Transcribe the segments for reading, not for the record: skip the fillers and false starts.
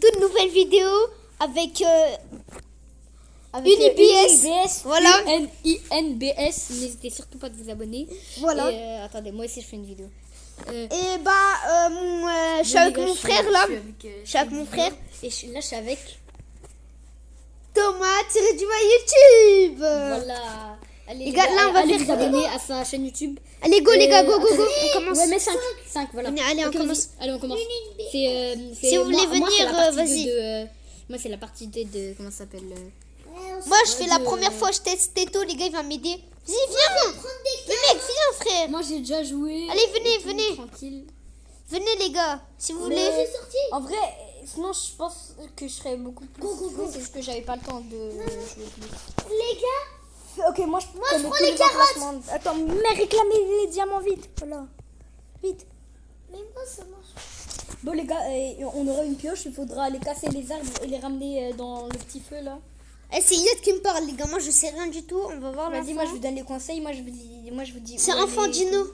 Toute nouvelle vidéo avec UNIBS. Voilà. UNIBS. N'hésitez surtout pas de vous abonner. Voilà. Et, attendez, moi aussi je fais une vidéo. Et je suis avec mon frère là. Je suis avec mon frère. Et là je suis avec. Thomas tiré du bas YouTube. Voilà. Allez, Les gars, là on va allez faire vous abonner à sa chaîne YouTube. Allez go les gars, go go go. On commence. Ouais, mais 5 voilà. Allez, on Ok, commence. Allez, on commence. Si vous voulez venir, vas-y. Moi c'est la partie 2 de comment ça s'appelle Moi je fais la première fois, je teste tout, les gars, il va m'aider. Vas-y, viens. Mais mec, viens frère. Moi j'ai déjà joué. Allez, venez. Tranquille. Venez les gars, si vous voulez. En vrai, sinon je pense que je serais beaucoup plus. C'est juste que j'avais pas le temps de jouer plus. Les gars, Ok, moi je je prends les carottes. Attends, mais réclamez les diamants vite. Voilà. Vite. mais moi ça marche. Bon les gars, on aura une pioche, il faudra aller casser les arbres et les ramener dans le petit feu là. Eh, c'est Yod qui me parle, les gars, moi je sais rien du tout, on va voir la Vas-y, moi je vous donne les conseils, moi je vous dis. C'est où enfant aller. Dino.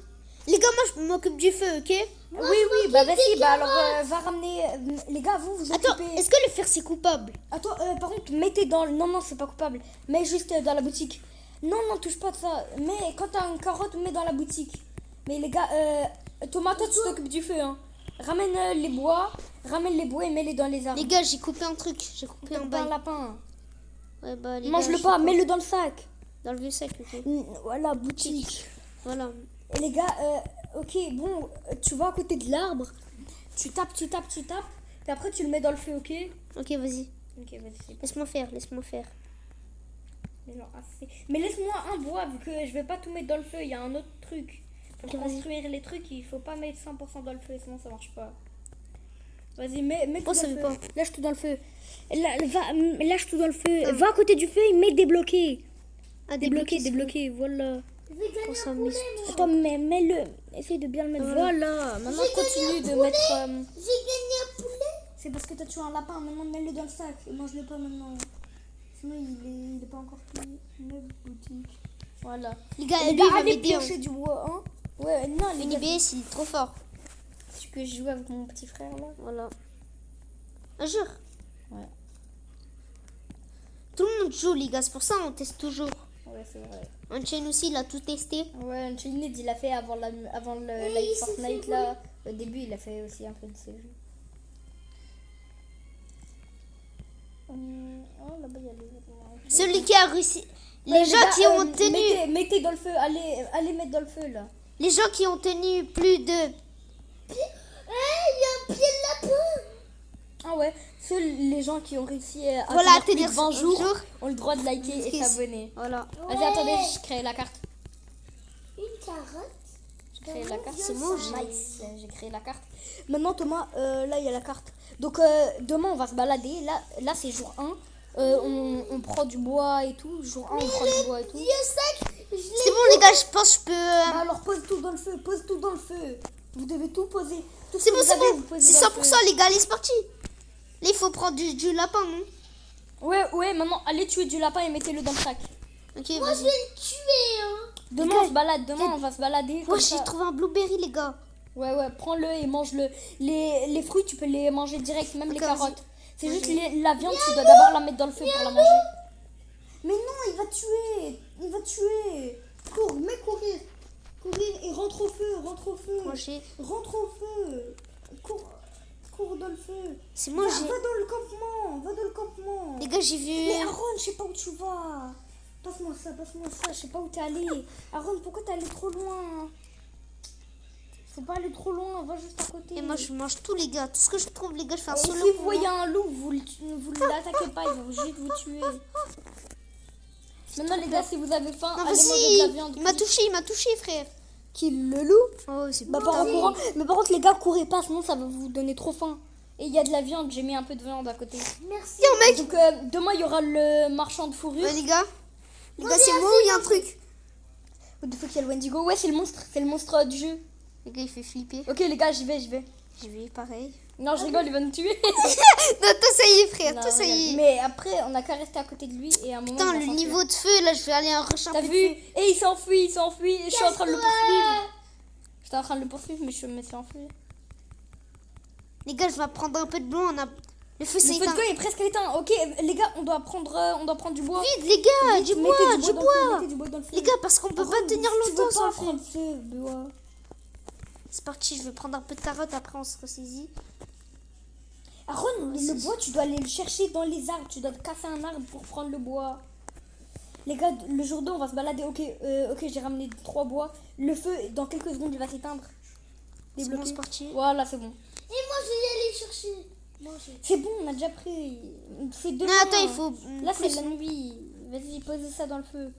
Les gars, moi je m'occupe du feu, ok? Oui, bah vas-y, bah alors va ramener. Les gars, vous Attends, occupez. est-ce que le fer c'est coupable? Attends, par contre, mettez dans le. Non, c'est pas coupable. Mets juste dans la boutique. Non, touche pas de ça. Mais quand t'as une carotte, mets dans la boutique. Mais les gars, Thomas, toi tu t'occupes du feu, hein. Ramène les bois et mets-les dans les arbres. Les gars, j'ai coupé un truc, j'ai coupé un Pas un bail. lapin. Ouais, bah, les Mange-le gars, pas, je- mets-le dans le sac. Dans le vieux sac, ok. Voilà, boutique. Voilà. Et les gars, ok, bon, tu vas à côté de l'arbre. Tu tapes. Et après, tu le mets dans le feu, ok? Ok, vas-y. Ok, vas-y. Laisse-moi faire. Mais genre assez. Mais laisse-moi un bois, vu que je vais pas tout mettre dans le feu. Il y a un autre truc. Pour Ok, vas-y. construire les trucs, il faut pas mettre 100% dans le feu, sinon ça marche pas. Vas-y, mets tout Oh, dans ça le veut feu. pas. Lâche tout dans le feu. Lâche tout dans le feu. Va à côté du feu et mets débloqué. Ah, Débloqué, voilà. Je vais gagner Oh, ça un me- poulet, moi. Attends, mais mets-le. Essaye de bien le mettre. Voilà. Maintenant, continue de mettre. J'ai gagné un poulet. C'est parce que t'as tué un lapin. Maintenant, mets-le dans le sac. Et mange-le pas maintenant. Sinon, il est pas encore fini. Mets boutique. Voilà. Les gars, Les lui, gars, il va allez m'aider. Hein. piocher du bois, hein. Ouais, non, les gars. UNIBS, il est trop fort. C'est que je joue avec mon petit frère, là. Voilà. Un jour. Ouais. Tout le monde joue, les gars, c'est pour ça on teste toujours. Ouais, c'est vrai. Unchained aussi, il a tout testé. Ouais, Unchained, il a fait avant le Oui, live il s'est Fortnite, fait là. Au début, il a fait aussi un peu de ces jeux. Oh, là-bas, il y a les... Celui qui a réussi. Ouais, Les gens gars, qui ont tenu. Mettez dans le feu, allez mettre dans le feu, là. Les gens qui ont tenu plus de. Il y a un pied de lapin. Ah ouais, seuls les gens qui ont réussi à Voilà, tenir plus de tenir 20 un jours jour. ont le droit de liker et Qu'est-ce- s'abonner. Voilà. Vas-y, Ouais. attendez, je crée la carte. Une carotte. Je crée la carte. C'est moi, Nice, j'ai créé la carte. Maintenant, Thomas, là, il y a la carte. Donc, demain, on va se balader. Là c'est jour 1. On prend du bois et tout. Jour 1, on prend du bois et tout. Il y a un sac. Je l'ai. C'est bon, les gars, je pense que je peux. Bah, alors, pose tout dans le feu. Pose tout dans le feu. Vous devez tout poser. Tout ce C'est que bon, vous c'est avez, bon. vous posez C'est dans le 100%, feu. les gars, allez, c'est parti. Là, il faut prendre du lapin, non? Ouais, maintenant, allez tuer du lapin et mettez-le dans le sac. Ok, Moi je vas-y. vais le tuer. Hein. Demain, on se balade. Demain, on va se balader. Moi, comme j'ai ça. trouvé un blueberry, les gars. Ouais, prends-le et mange-le. Les fruits, tu peux les manger direct, même les Ok, vas-y. carottes. C'est juste la viande, tu dois d'abord la mettre dans le feu pour la manger. Mais non, il va tuer. Cours, mets courir. Courir et rentre au feu. Moi, j'ai. Rentre au feu. Cours dans le feu. C'est moi, Va j'ai. dans le campement. Les gars, j'ai Mais vu. Aaron, je sais pas où tu vas. Passe-moi ça, je sais pas où t'es allé. Aaron, pourquoi t'es allé trop loin? Faut pas aller trop loin, va juste à côté. Et moi, je mange tout, les gars. Tout ce que je trouve, les gars, je fais un Et si solo. vous voyez un loup, vous l'attaquez pas, il va juste vous tuer. Maintenant les gars, si vous avez faim, Non, allez manger de la vas-y. viande. Il m'a touché, frère. Qui le loup? Oh, c'est Bah bon. pas en courant. Mais par contre les gars, courez pas, sinon ça va vous donner trop faim. Et il y a de la viande, j'ai mis un peu de viande à côté. Merci. Tiens, mec. Donc demain il y aura le marchand de fourrure. Ouais, les gars. Les gars, c'est moi ou il y a un truc? What the fuck, il y a le Wendigo. Ouais, c'est le monstre du jeu. Les gars, il fait flipper. Ok les gars, j'y vais. J'y vais, pareil. Non, je rigole, il va nous tuer. Non, toi, ça y est, frère. Non, Toi, ça y regarde. est. Mais après, on a qu'à rester à côté de lui et à un moment. Putain, il va le s'enfuir. niveau de feu, là, je vais aller en rush un T'as peu de vu? feu. Et il s'enfuit. Et je suis en train de le poursuivre. J'étais en train de le poursuivre, mais je me suis enfui. Les gars, je vais prendre un peu de blanc. Le feu Le s'est feu de éteint. camp est presque éteint. Ok, les gars, on doit prendre du bois. Vite, les gars, Vite, du mettez bois, dans du le feu, bois. mettez du bois dans le feu. Les gars, parce qu'on peut pas tenir Si tu veux longtemps sans pas le feu. prendre ce bois. C'est parti, je vais prendre un peu de carotte, après on se ressaisit. Aaron, le bois, tu dois aller le chercher dans les arbres. Tu dois casser un arbre pour prendre le bois. Les gars, le jour 2, on va se balader. Ok, j'ai ramené 3 bois. Le feu, dans quelques secondes, il va s'éteindre. C'est bon, Débloqué. c'est parti. Voilà, c'est bon. Et moi, je vais y aller chercher. Manger. C'est bon, on a déjà pris. C'est demain. Non, attends, il faut. Là, c'est plus. la nuit. Vas-y, posez ça dans le feu.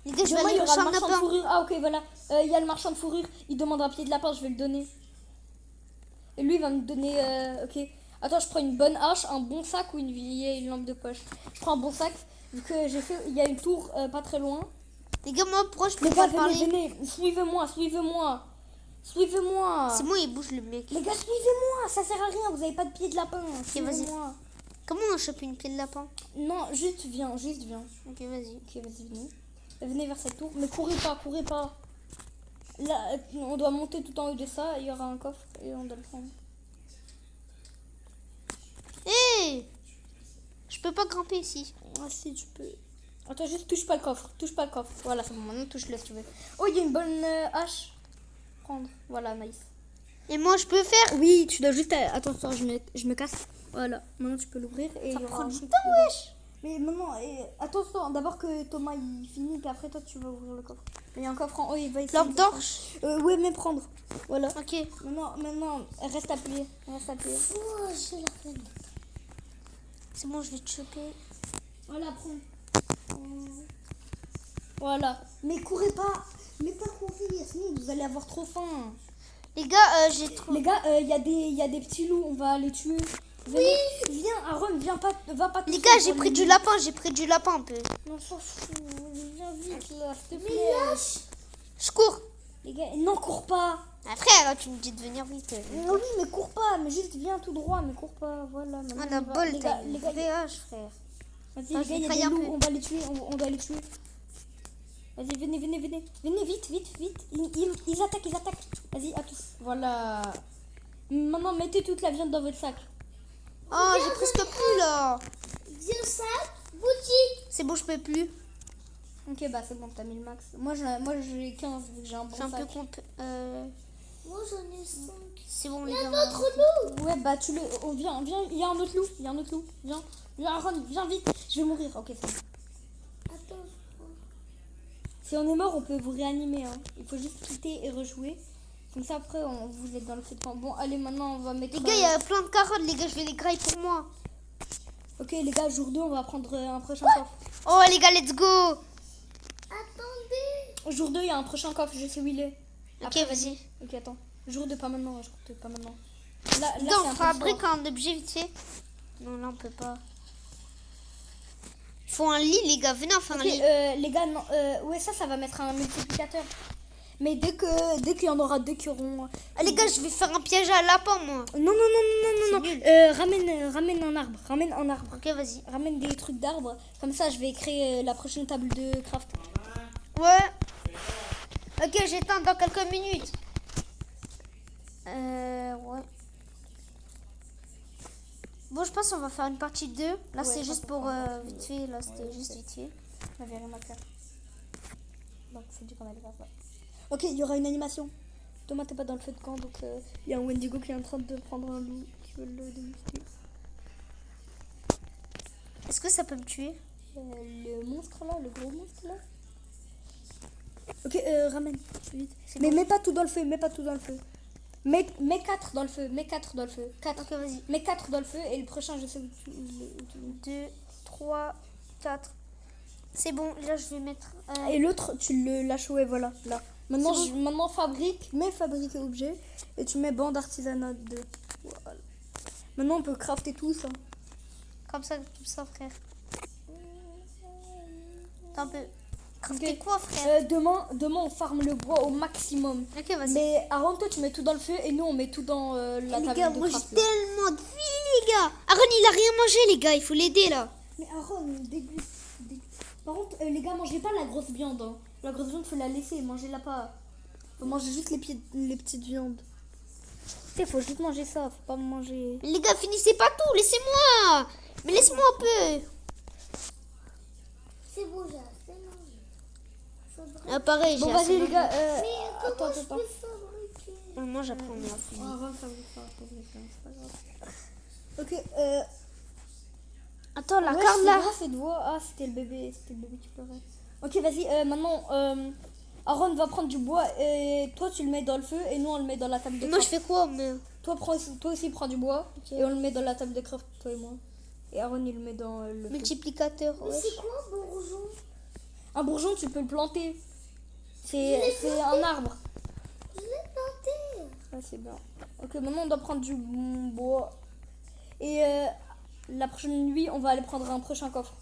Les gars, je vais Demain, il aller y au aura le champ de marchand de lapin. fourrure. Ah, ok, voilà. Il y a le marchand de fourrure. Il demande un pied de lapin, je vais le donner. Et lui, il va me donner. Ok. Attends, je prends une bonne hache, un bon sac ou une vieille lampe de poche. Je prends un bon sac. Vu que j'ai fait. Il y a une tour pas très loin. Les gars, moi, pourquoi je peux Les pas gars, parler? venez. Suivez-moi, suivez-moi. Suivez-moi. C'est bon, il bouge le mec. Les gars, suivez-moi. Ça sert à rien. Vous avez pas de pied de lapin. vas-y. Suivez-moi. Comment on chope une pied de lapin? Non, juste viens, juste viens. Ok, vas-y. Ok, vas-y, venez. Venez vers cette tour. Mais courez pas, courez pas. Là, on doit monter tout en haut de ça. Il y aura un coffre et on doit le prendre. Hé! Je peux pas grimper ici. Ah si, tu peux. Attends, juste touche pas le coffre. Touche pas le coffre. Voilà, c'est bon. Maintenant, touche-le si tu veux. Oh, il y a une bonne hache. Prendre. Voilà, nice. Et moi, je peux faire. Oui, tu dois juste... Attends, je me casse. Voilà. Maintenant, tu peux l'ouvrir et il y aura prend un du truc temps, dedans. wesh! Mais maintenant, attends, d'abord que Thomas il finit, puis après toi tu vas ouvrir le coffre. Il y a un coffre en haut, il va essayer. Lampe de torche? prendre. Ouais, mais prendre. Voilà. Ok. Maintenant, reste appuyé. Reste appuyé. Oh, j'ai la flemme. C'est bon, je vais te choper. Voilà, prends. Voilà. Mais courez pas. Mais pas courir, sinon vous allez avoir trop faim. Les gars, j'ai trop. Les gars, il y a des petits loups, on va les tuer. Venez. Viens, Aaron, viens pas, va pas tout Les seul gars, j'ai pour pris les du loups. lapin, j'ai pris du lapin un peu. Non, s'en fout. Viens vite là, s'il te Mais plaît. lâche. Je cours. Les gars, non, cours pas. Ah, frère, tu me dis de venir vite. Oui, mais cours pas, mais juste viens tout droit, mais cours pas, voilà. On maintenant, a on va- bol, les t'as gars, une les gars, VH, frère. vas-y, Ah, les je gars, il y a vais des trahir un loups, peu. on va les tuer, on doit les tuer. Vas-y, venez, vite. Ils attaquent. Vas-y, à tous. Voilà. Maintenant, mettez toute la viande dans votre sac. Oh, j'ai presque plus là. Viens ça, boutique. C'est bon, je peux plus. Ok, bah c'est bon, t'as mis le max. Moi, j'ai 15 vu que j'ai un bon Je suis un peu sac. compte. Moi, j'en ai 5. C'est bon, les Il y a gars. un autre loup. Ouais, bah tu le... Oh, viens, il y a un autre loup. Viens, Aaron, viens vite. Je vais mourir, ok, c'est bon. Attends. Si on est mort, on peut vous réanimer. Hein. Il faut juste quitter et rejouer. Comme ça, après, vous êtes dans le feu de camp. Bon, allez, maintenant, on va mettre... Les gars, il y a plein de carottes, les gars, je vais les grailler pour moi. Ok, les gars, jour 2, on va prendre un prochain coffre. Oh, les gars, let's go. Attendez. Jour 2, il y a un prochain coffre, je sais où il est. Ok, vas-y. Ok, attends. Jour 2, pas maintenant, pas maintenant. Là, Les gars, c'est on un peu fabrique fort. un objet vite fait. Non, là, on peut pas. Il faut un lit, les gars. Venez, on fait un Ok, lit. les gars, non, ouais, ça va mettre un multiplicateur. Mais dès qu'il y en aura deux qui auront... Ah, les gars, je vais faire un piège à lapin, moi. Non. C'est nul. Ramène un arbre. Ok, vas-y. Ramène des trucs d'arbre. Comme ça, je vais créer la prochaine table de craft. Ouais. Ok, j'éteins dans quelques minutes. Ouais. Bon, je pense qu'on va faire une partie 2. Là, Ouais, c'est je juste pense pour qu'on va vite fait. Là, c'était juste vite fait. On avait rien à faire. Donc, faut dire qu'on allait faire ça. Ok, il y aura une animation. Thomas, t'es pas dans le feu de camp, donc il y a un Wendigo qui est en train de prendre un loup qui veut le déguster. Est-ce que ça peut me tuer? Le monstre là, le gros monstre là. Ok, ramène, vite. C'est Mais bon. mets pas tout dans le feu, Mets 4 dans le feu, 4. Ok, vas-y. Mets 4 dans le feu et le prochain, je sais où tu... 2, 3, 4. C'est bon, là, je vais mettre. Et l'autre, tu le lâches, ouais, voilà, là. Maintenant, C'est maintenant fabrique, mets fabriquer objet et tu mets bande artisanat 2. Voilà. Maintenant, on peut crafter tout ça. Comme ça, frère. Attends un peu. Crafter Ok. quoi, frère? Demain, on farme le bois au maximum. Ok, vas-y. Mais avant, toi, tu mets tout dans le feu et nous, on met tout dans la Les table gars, de moi j'ai craft. Là. tellement de vie, les gars. Aaron, il a rien mangé, les gars. Il faut l'aider là. Mais Aaron, déguste. Par contre, les gars, mangez pas la grosse viande. Hein. La grosse viande, faut la laisser, mangez-la pas. Faut manger juste les petites viandes. sais, faut juste manger ça, faut pas manger. Mais les gars, finissez pas tout, laissez-moi. Mais laisse-moi un peu. C'est bon, j'ai assez mangé. Faudrait- Ah, pareil, Bon, j'ai vas-y, assez les gars. Mais comment Attends, je attends. peux fabriquer? Moi, j'apprends la On va fabriquer ça, c'est pas grave. Ok, Attends, la ouais, carte c'est là. vrai, cette voix. Ah, c'était le bébé qui pleurait. Ok, vas-y, maintenant, Aaron va prendre du bois et toi tu le mets dans le feu et nous on le met dans la table de Moi, je craft. fais quoi, mais... Toi aussi prends du bois et on le met dans la table de craft, toi et moi. Et Aaron il le met dans le feu. Multiplicateur, Mais ouais. c'est quoi un bourgeon? Un bourgeon tu peux le planter. C'est un arbre. Je l'ai planté. Ah, c'est bien. Ok, maintenant on doit prendre du bois. Et la prochaine nuit on va aller prendre un prochain coffre.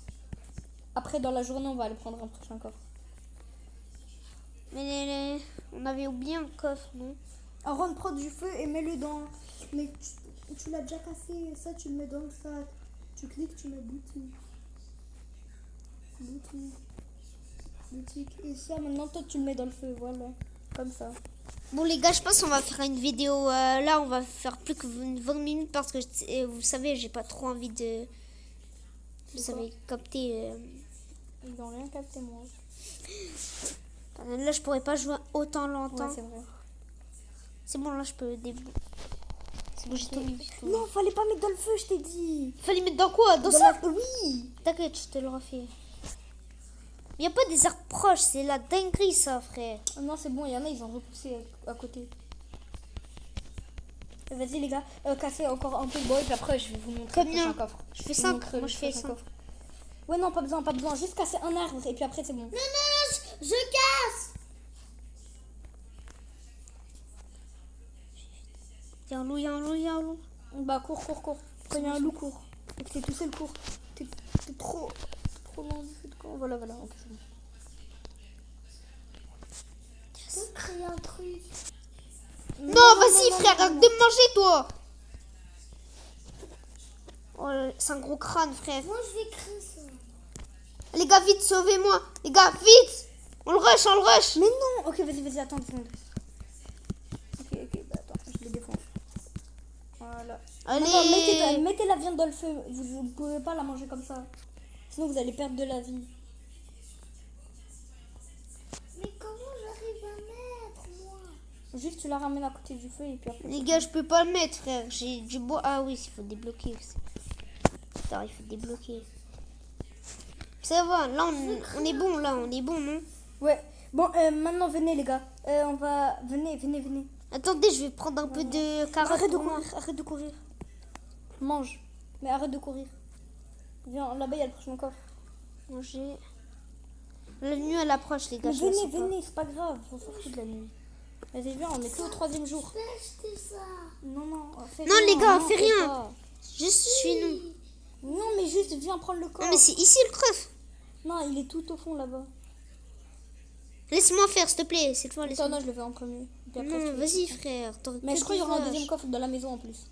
Après dans la journée on va aller prendre un prochain coffre. Mais on avait oublié un coffre, non? Aaron, prends du feu et mets-le dans... Mais tu l'as déjà cassé, ça tu le mets dans le sac. Tu cliques, tu mets boutique. Boutique. Et ça maintenant toi tu le mets dans le feu, voilà. Comme ça. Bon, les gars, je pense qu'on va faire une vidéo. Là, on va faire plus que 20 minutes parce que, vous savez, j'ai pas trop envie de... Vous savez, capter... Ils n'ont rien capté moi. Là, je pourrais pas jouer autant Ouais, longtemps. c'est vrai. C'est bon, là, je peux débloquer. C'est bon, j'ai tout mis. Non, fallait pas mettre dans le feu, je t'ai dit. Fallait mettre dans quoi? Dans ça? Oui. T'inquiète, je te le refais. Il n'y a pas des arbres proches, c'est la dinguerie, ça, frère. Ah non, c'est bon, il y en a, ils ont repoussé à côté. Vas-y les gars, cassez encore un peu le bois et puis après je vais vous montrer Combien? le prochain coffre. Je fais vais vous 5. montrer Moi, le je fais prochain 5. coffre. Ouais, non, pas besoin. Juste casser un arbre et puis après c'est bon. Non, je casse. Il y a un loup, il y a un loup, il y a un loup. Bah, cours. Quand il y a un loup, cours. Et que t'es tout seul, cours. T'es trop loin du feu de camp. Voilà, ok, c'est bon. Je peux créer un truc. Non, vas-y, frère, arrête de me manger, toi. Oh, c'est un gros crâne, frère. Moi, je vais créer ça. Les gars, vite, sauvez-moi. Les gars, vite. On le rush. Mais non. Ok, vas-y, attends 2 secondes. Ok, bah attends, je le défonce. Voilà. Allez. Non, mettez la viande dans le feu. Vous ne pouvez pas la manger comme ça. Sinon, vous allez perdre de la vie. Mais comment j'arrive à mettre, moi? Juste, tu la ramènes à côté du feu et puis après... Les gars, je peux pas le mettre, frère. J'ai du bois. Ah oui, il faut débloquer. Putain, il faut débloquer. Ça va, là, on est bon, non? Ouais. Bon, maintenant, venez, les gars. On va... Venez. Attendez, je vais prendre un peu de carottes. Arrête de courir. Mange. Mais arrête de courir. Viens, là-bas, il y a le prochain coffre. Manger. La nuit, elle approche, les gars. Mais je le sens pas. venez, c'est pas grave. On s'en fout de la nuit. Vas-y, viens, on est que au 3e jour. Je vais acheter ça. Non, fais Non, rien, les gars, non, fais rien. pas. Juste, suis-nous. Non, mais juste, viens prendre le coffre. Non, mais c'est ici le coffre. Non, il est tout au fond, là-bas. Laisse-moi faire, s'il te plaît. C'est toi, Attends, laisse-moi. non, je le fais en premier. Puis après, Non, tu- vas-y, frère. Mais je crois qu'il y aura un 2e coffre dans la maison, en plus.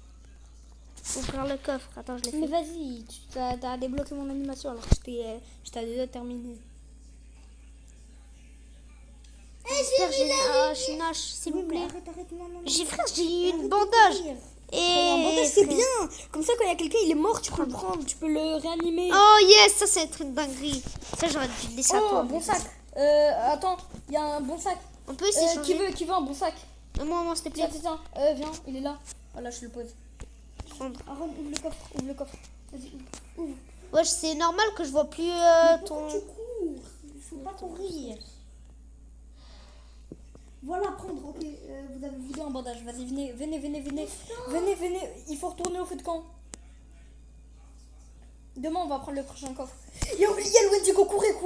Ouvrir le coffre. Attends, je l'ai Mais fait. vas-y, tu as débloqué mon animation alors que j'étais déjà terminé. J'espère que j'ai une hache, s'il vous plaît. Arrête, non. Frère, j'ai eu une bandage. Un Et... bandage, c'est bien. Comme ça, quand il y a quelqu'un, il est mort, tu peux le prendre, tu peux le réanimer. Oh yes, ça c'est être une dinguerie. Ça j'aurais dû le laisser à Oh, toi. bon sac. Attends, il y a un bon sac. On peut aussi changer. Qui veut un bon sac? Moi, s'il te plaît. Tiens, viens, il est là. Voilà, je le pose. Prendre. Aaron, ouvre le coffre. Vas-y, ouvre. Ouais, c'est normal que je vois plus ton... Tu cours. Il faut pas courir. Voilà, prendre. Ok, vous avez vidé un bandage. Vas-y, venez. Venez. Il faut retourner au feu de camp. Demain, on va prendre le prochain coffre. Il y a le Wendigo. Courez.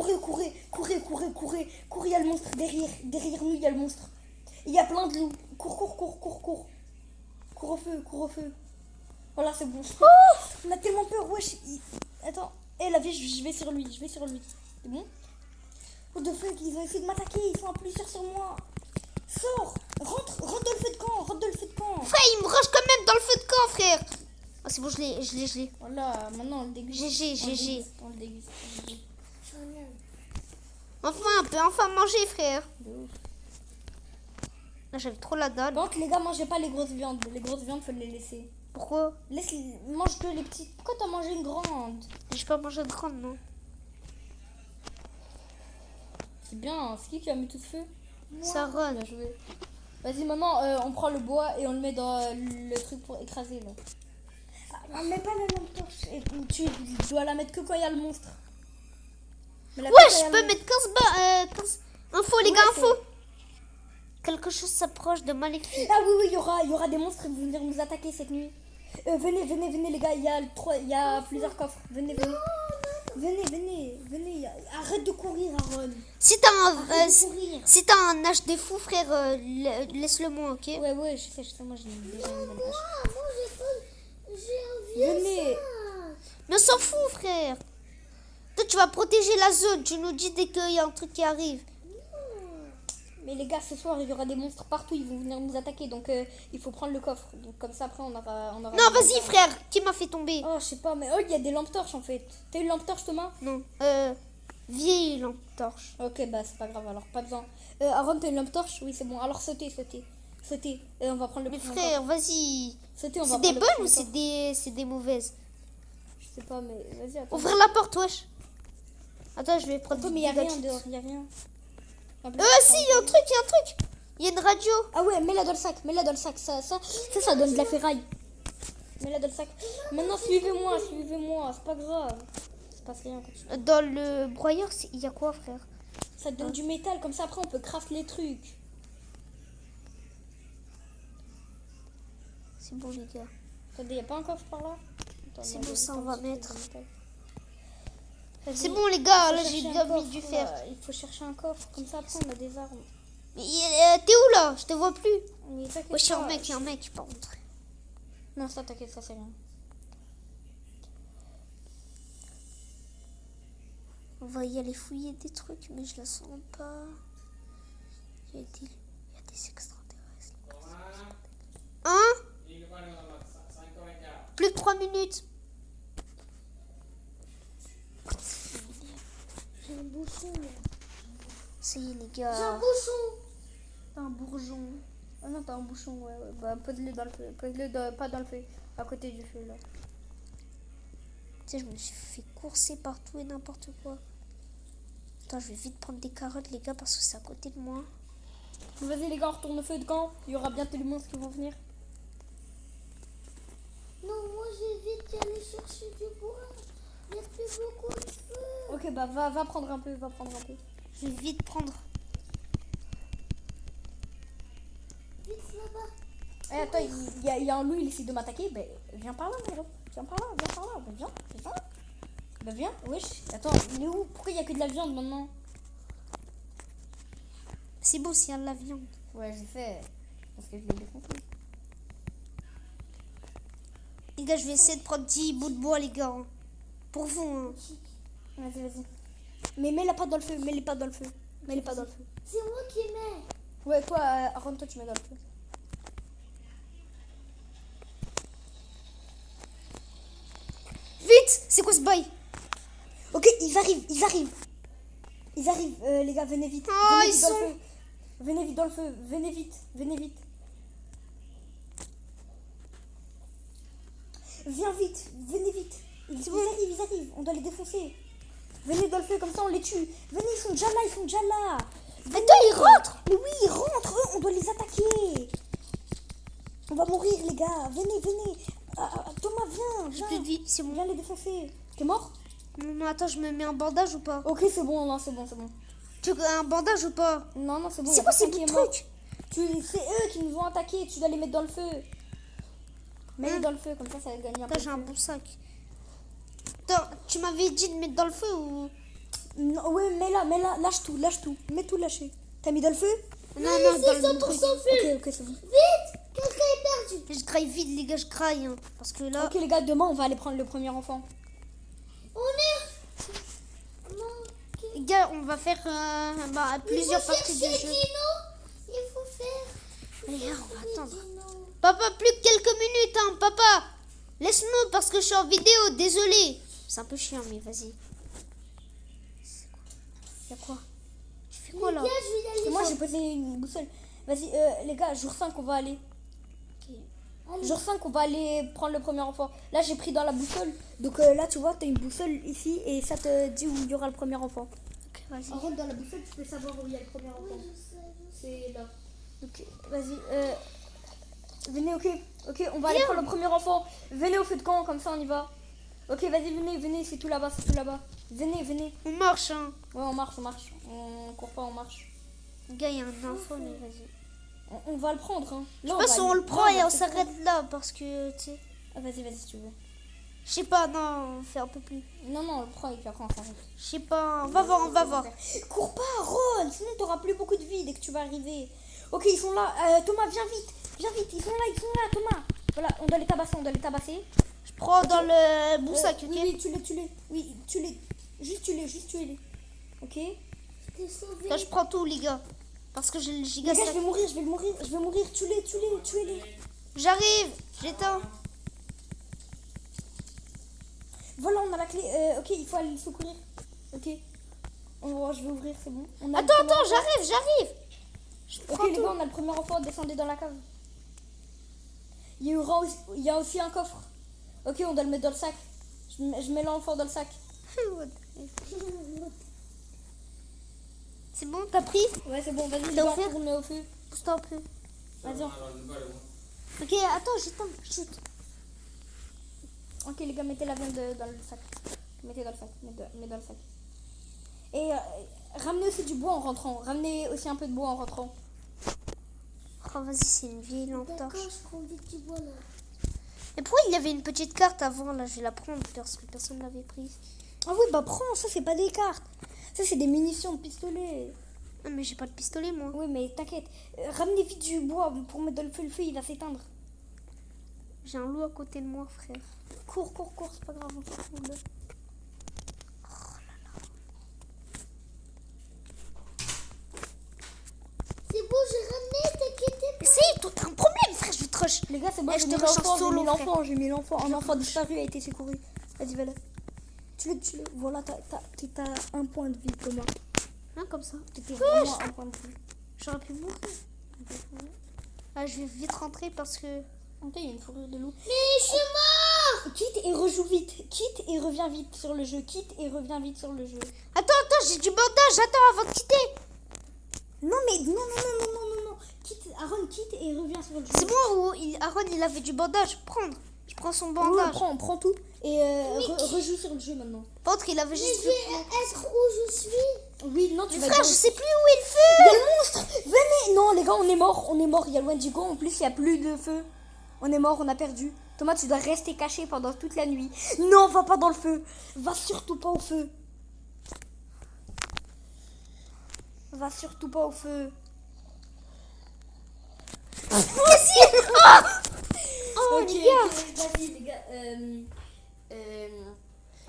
Il y a le monstre derrière nous. Il y a le monstre. Il y a plein de loups. Cours. Cours au feu. Voilà, c'est bon. On a tellement peur. Wesh. Attends. La vie, je vais sur lui. C'est bon? What the fuck, ils ont essayé de m'attaquer. Ils sont à plusieurs sur moi. Sors. Rentre dans le feu de camp. Frère, il me rush quand même dans le feu de camp, frère. Ah, c'est bon, je l'ai. Voilà, maintenant on le déguste. GG. On le déguste. Enfin, on peut enfin manger, frère. De ouf. Là, j'avais trop la dalle. Par contre, les gars, mangez pas les grosses viandes. Les grosses viandes, faut les laisser. Pourquoi? Mange que les petites. Pourquoi t'as mangé une grande? J'ai pas mangé de grande, non. C'est bien, c'est qui a mis tout ce feu? Ça run. Bien joué. Vas-y, maintenant, on prend le bois et on le met dans le truc pour écraser, là. Ah, mets pas la lampe torche. Et tu dois la mettre que quand il y a le monstre. Mais la Ouais, quand il y je a peux le- mettre 15 infos, les Ouais, gars, c'est- infos. Quelque chose s'approche de maléfique. Ah oui, il y aura des monstres qui vont venir nous attaquer cette nuit. Venez, les gars, il y a plusieurs coffres. Venez. Arrête de courir, Aaron. Si t'as un, Arrête de courir. si t'as un âge des fous, frère, laisse-le moi, ok? Ouais, je sais, moi j'ai déjà une bonne page. Ah, moi j'ai un vieux Venez. sac. Mais on s'en fout, frère. Toi, tu vas protéger la zone. Tu nous dis dès qu'il y a un truc qui arrive. Mais les gars, ce soir, il y aura des monstres partout, ils vont venir nous attaquer, donc il faut prendre le coffre. Donc comme ça, après, on aura Non, des vas-y, lampes. frère. Qui m'a fait tomber? Oh, je sais pas, mais oh, il y a des lampes torches en fait. T'as une lampe torche, Thomas? Non. Vieille lampe torche. Ok, bah c'est pas grave, alors pas besoin. Aaron, t'as une lampe torche? Oui, c'est bon. Alors sautez. On va prendre le Mais premier frère, coffre. vas-y. Sautez, on va C'est des prendre le bonnes ou premier c'est des mauvaises? coffre. Je sais pas, mais vas-y, attends. Ouvrir la porte, wesh. Attends, je vais prendre Attends, mais il y a rien dehors, il y a rien. Si, il y a un truc. Il y a une radio. Ah ouais, mets-la dans le sac. Ça donne de la ferraille. Mets-la dans le sac. Maintenant, suivez-moi. C'est pas grave. C'est pas rien. Quand tu- Dans le broyeur, il y a quoi, frère? Ça te donne du métal. Comme ça, après, on peut craft les trucs. C'est bon, les gars. Attendez, y a pas un coffre par là? Attends, C'est non, bon, il y a ça, juste on va un petit mettre. truc de métal. C'est Vas-y. bon, les gars. Faut Là, j'ai chercher déjà un mis coffre, du fer. là. Il faut chercher un coffre. Comme ça, après, on a des armes. Mais t'es où, là? Je te vois plus. Mais t'inquiète Wesh, il y a pas. un mec, par contre. Non, ça, t'inquiète, ça, c'est rien. On va y aller fouiller des trucs, mais je la sens pas. Il y a des extraterrestres. Hein? Plus de 3 minutes. J'ai un bouchon. Ça y est, les J'ai un gars. bouchon. T'as un bourgeon. Ah non, t'as un bouchon, ouais. Bah, pose-le dans le feu. Pas dans le feu. À côté du feu, là. Tu sais, je me suis fait courser partout et n'importe quoi. Attends, je vais vite prendre des carottes, les gars, parce que c'est à côté de moi. Vas-y, les gars, on retourne au feu de camp. Il y aura bientôt les monstres qui vont venir. Non, moi j'ai vite aller chercher du bois. Il n'y a plus beaucoup de feu. Ok, bah, va prendre un peu. Je vais vite prendre. Vite là-bas. Eh, attends, il y a un loup, il essaie de m'attaquer. Ben, viens par là, Miro. Viens par là. Ben, viens. Ben, viens. Wesh. Attends, il est où? Pourquoi il y a que de la viande maintenant? C'est beau s'il y a de la viande. Ouais, j'ai fait. Parce que je l'ai défoncé. Les gars, je vais essayer de prendre 10 bouts de bois, les gars. Hein. Pour vous. Hein. Vas-y. Mais mets-la pas dans le feu. Mets-les pas dans le feu. C'est moi qui mets. Ouais, toi, Aaron, toi, tu mets dans le feu. Vite! C'est quoi ce bail? Ok, ils arrivent. Les gars, venez vite. Ah, Venez ils vite dans sont- le feu. Venez vite dans le feu. Venez vite. Viens vite. Venez vite. Ils arrivent. On doit les défoncer. Venez dans le feu, comme ça on les tue. Venez, ils sont déjà là. Mais toi, il rentre! Mais oui, ils rentrent. Eux, on doit les attaquer. On va mourir, les gars. Venez. Thomas, J'ai plus de vie, c'est bon. Viens les défoncer. T'es mort? Non, attends, je me mets un bandage ou pas? Ok, c'est bon. Non, c'est bon. Tu veux un bandage ou pas? Non, c'est bon. y C'est a quoi ces personne bouts qui de est mort. trucs? C'est eux qui nous ont attaqués. Tu dois les mettre dans le feu. Mets-les dans le feu, comme ça va gagner un peu. Attends, j'ai un bon sac. Attends, tu m'avais dit de mettre dans le feu ou... Non, ouais, mets-la. Lâche tout. Mets tout lâché. T'as mis dans le feu? Non, dans le bon 100% truc. feu. Ok, c'est bon. Vite. Quelqu'un est perdu. Je graille vite, les gars, je graille. Hein, parce que là... Ok, les gars, demain, on va aller prendre le premier enfant. On est... manqué. Les gars, on va faire plusieurs Il faut parties de chercher jeu. Dino. Il faut faire... Les gars, on va attendre. Dino. Papa, plus que quelques minutes, hein, papa. Laisse-nous parce que je suis en vidéo, désolé. C'est un peu chiant, mais vas-y. C'est quoi? Y'a quoi? Tu fais quoi là? Viens, je vais y aller. Moi, j'ai posé une boussole. Vas-y, les gars, jour 5, on va aller. Allez. Jour 5, on va aller prendre le premier enfant. Là, j'ai pris dans la boussole. Donc là, tu vois, t'as une boussole ici et ça te dit où il y aura le premier enfant. Ok, vas-y. En rentre dans la boussole, tu peux savoir où il y a le premier enfant. Oui, je sais. C'est là. Donc, vas-y. Venez, ok. Ok, on va aller prendre le premier enfant. Venez au feu de camp, comme ça on y va. Ok, vas-y, venez, c'est tout là-bas, c'est tout là-bas. Venez. On marche, hein. Ouais, on marche. On court pas, on marche. Le gars, il y a un enfant, mais vas-y. On va le prendre, hein. Je sais pas si on le prend et on s'arrête là parce que, tu sais. Ah, vas-y, si tu veux. Je sais pas, non, on fait un peu plus. Non, on le prend et puis après on s'arrête. Je sais pas, on va voir. Cours pas, Ron, sinon t'auras plus beaucoup de vie dès que tu vas arriver. Ok, ils sont là. Thomas, viens vite, ils sont là, Thomas. Voilà, on doit les tabasser. Je prends dans le boussac, ok? Oui, tue-les. Oui, tue-les. Juste tue-les. Ok? Je t'ai sauvé. Là, je prends tout, les gars. Parce que j'ai le giga Les gars, sac. je vais mourir. Tuez-les. J'arrive, j'éteins. Voilà, on a la clé. Ok, il faut aller le secourir. Ok. Je vais ouvrir, c'est bon. On a le Attends, premier enfant. j'arrive. Je prends Ok, les tout. gars, on a le premier enfant. Descendez dans la cave. Il y a aussi un coffre. Ok, on doit le mettre dans le sac. Je mets l'enfant dans le sac. C'est bon, t'as pris? Ouais, c'est bon, vas-y, T'as les gars, ouvert on met au feu. Pousse-toi un peu. Vas-y. Ok, attends, j'éteins. Chut. Ok, les gars, mettez la viande dans le sac. Mettez dans le sac. Mets dans le sac. Et ramenez aussi du bois en rentrant. Ramenez aussi un peu de bois en rentrant. Oh, vas-y, c'est une vieille lampe D'accord, torche. je prends du petit bois là. Et pourquoi il y avait une petite carte avant? Là, je vais la prendre parce que personne ne l'avait prise. Ah oui, bah prends, ça c'est pas des cartes. Ça c'est des munitions de pistolet. Ah, mais j'ai pas de pistolet, moi. Oui, mais t'inquiète. Ramenez vite du bois pour mettre dans le feu il va s'éteindre. J'ai un loup à côté de moi, frère. Cours, c'est pas grave, on s'en fout, là. C'est bon, j'ai ramené, t'inquiète Mais c'est, toi, t'as un problème, frère, je vais te rush. Les gars, c'est bon, Eh, j'ai je mis te rush en l'enfant, solo, j'ai mis l'enfant. Un enfant disparu a été secouru. Vas-y, va là. Tu le. Voilà, t'as un point de vie, Thomas. Hein, comme ça. T'étais vraiment un point de vie. J'aurais pu mourir. Ah, je vais vite rentrer parce que... Ok, il y a une fourrure de loup. Mais je suis mort. Quitte et rejoue vite. Quitte et reviens vite sur le jeu. Attends, j'ai du bandage, attends, avant de quitter. Non. Quitte, Aaron, quitte et reviens sur le jeu. C'est moi ou Aaron, il avait du bandage. Je prends son bandage. Ouais, prends tout. Et rejoue sur le jeu maintenant. Par contre, il avait Mais juste... je vais être où je suis. Oui, non, tu Mais vas frère, bien. je sais plus où est le feu. Il y a le monstre. Venez. Non, les gars, on est mort. Il y a le Wendigo. En plus, il n'y a plus de feu. On est mort, on a perdu. Thomas, tu dois rester caché pendant toute la nuit. Non, va pas dans le feu. Va surtout pas au feu. Moi aussi. Oh, Ok, les gars. vas-y, les gars.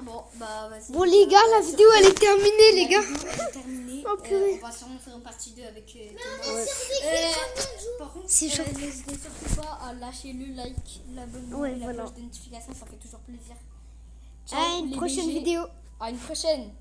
Bon, bah, vas-y. Bon, les gars, la vidéo, elle est terminée, les gars. La vidéo, elle est terminée. Oh, purée. On va sûrement faire une partie 2 avec On Thomas. a survécu combien de jours? Par contre, C'est chaud. n'hésitez surtout pas à lâcher le like, l'abonnement Ouais, et la voilà. cloche de notification, ça fait toujours plaisir. À une les prochaine BG. vidéo. À une prochaine.